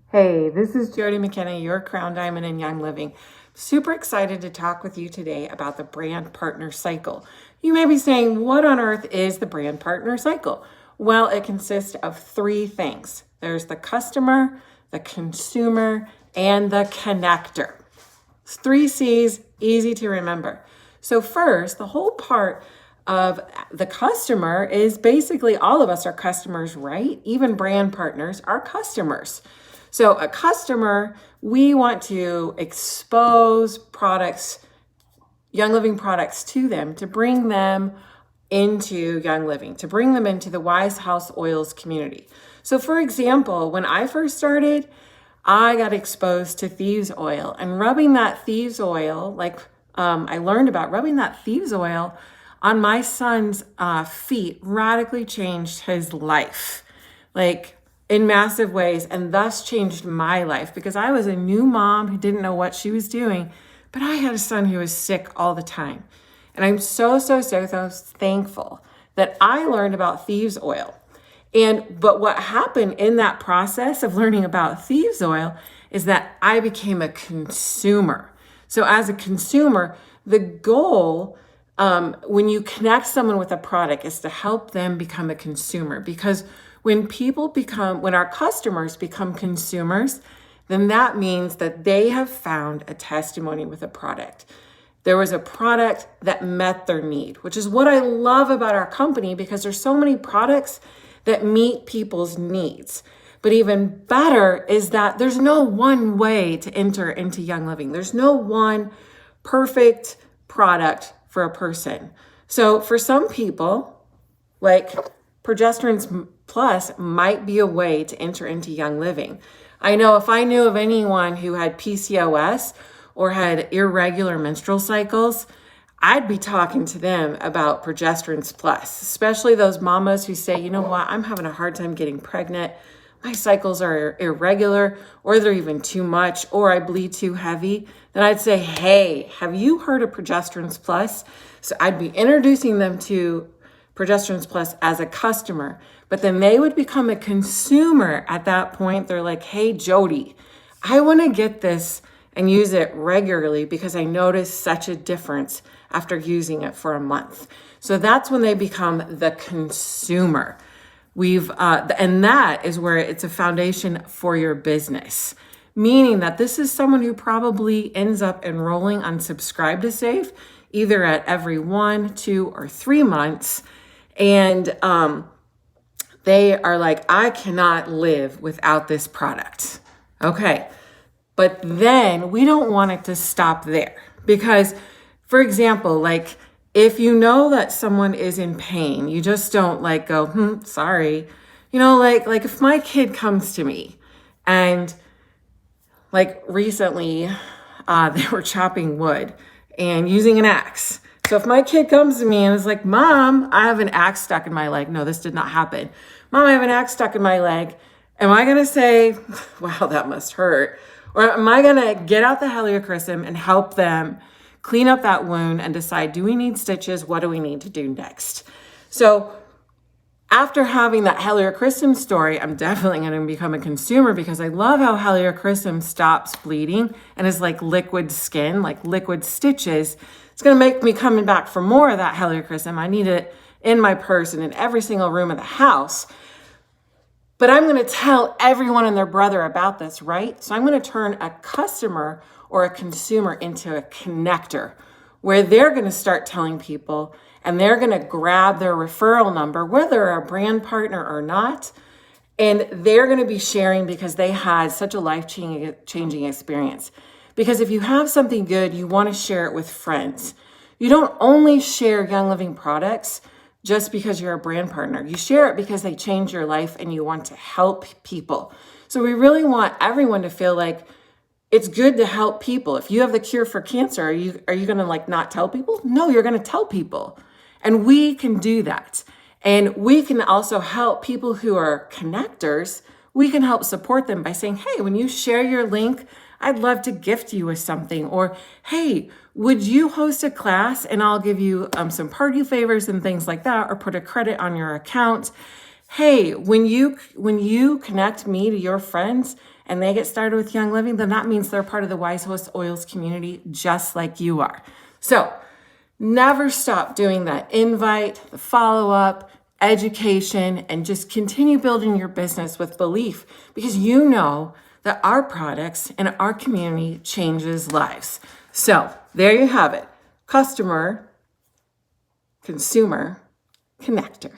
Hey, this is Jody McKenna, your Crown Diamond in Young Living. Super excited to talk with you today about the brand partner cycle. You may be saying, what on earth is the brand partner cycle? Well, it consists of three things. There's the customer, the consumer, and the connector. It's 3 C's, easy to remember. So first, the whole part of the customer is basically all of us are customers, right? Even brand partners are customers. So a customer, we want to expose products, Young Living products to them to bring them into Young Living, to bring them into the Wise House Oils community. So for example, when I first started, I got exposed to thieves oil and rubbing that thieves oil, I learned about rubbing that thieves oil on my son's feet radically changed his life, in massive ways, and thus changed my life because I was a new mom who didn't know what she was doing, but I had a son who was sick all the time. And I'm so thankful that I learned about thieves oil. But what happened in that process of learning about thieves oil is that I became a consumer. So as a consumer, the goal when you connect someone with a product is to help them become a consumer, because when our customers become consumers, then that means that they have found a testimony with a product. There was a product that met their need, which is what I love about our company, because there's so many products that meet people's needs. But even better is that there's no one way to enter into Young Living. There's no one perfect product for a person. So for some people, like Progesterone Plus might be a way to enter into Young Living. I know if I knew of anyone who had PCOS or had irregular menstrual cycles, I'd be talking to them about Progesterone Plus, especially those mamas who say, you know what, I'm having a hard time getting pregnant. My cycles are irregular, or they're even too much, or I bleed too heavy. Then I'd say, hey, have you heard of Progesterone Plus? So I'd be introducing them to Progesterone Plus as a customer, but then they would become a consumer at that point. They're like, hey, Jody, I want to get this and use it regularly because I noticed such a difference after using it for a month. So that's when they become the consumer. And that is where it's a foundation for your business, meaning that this is someone who probably ends up enrolling on Subscribe to Save, either at every 1, 2, or 3 months. And they are like, I cannot live without this product. Okay. But then we don't want it to stop there because, for example, if you know that someone is in pain, you just don't go, sorry. If my kid comes to me and recently they were chopping wood and using an axe. So if my kid comes to me and is like, Mom, I have an axe stuck in my leg. No, this did not happen. Mom, I have an axe stuck in my leg. Am I going to say, wow, that must hurt? Or am I going to get out the Helichrysum and help them clean up that wound and decide, do we need stitches? What do we need to do next? So after having that Helichrysum story, I'm definitely going to become a consumer because I love how Helichrysum stops bleeding and is like liquid skin, like liquid stitches. It's going to make me coming back for more of that Helichrysum. I need it in my purse and in every single room of the house. But I'm going to tell everyone and their brother about this, right? So I'm going to turn a customer or a consumer into a connector where they're going to start telling people and they're going to grab their referral number, whether they're a brand partner or not, and they're going to be sharing because they had such a life-changing experience. Because if you have something good, you want to share it with friends. You don't only share Young Living products just because you're a brand partner. You share it because they change your life and you want to help people. So we really want everyone to feel like it's good to help people. If you have the cure for cancer, are you going to not tell people? No, you're going to tell people. And we can do that. And we can also help people who are connectors. We can help support them by saying, hey, when you share your link, I'd love to gift you with something. Or, hey, would you host a class and I'll give you some party favors and things like that, or put a credit on your account. Hey, when you connect me to your friends and they get started with Young Living, then that means they're part of the Wise Host Oils community just like you are. So never stop doing that invite, the follow-up, education, and just continue building your business with belief, because you know that our products and our community changes lives. So there you have it. Customer, consumer, connector.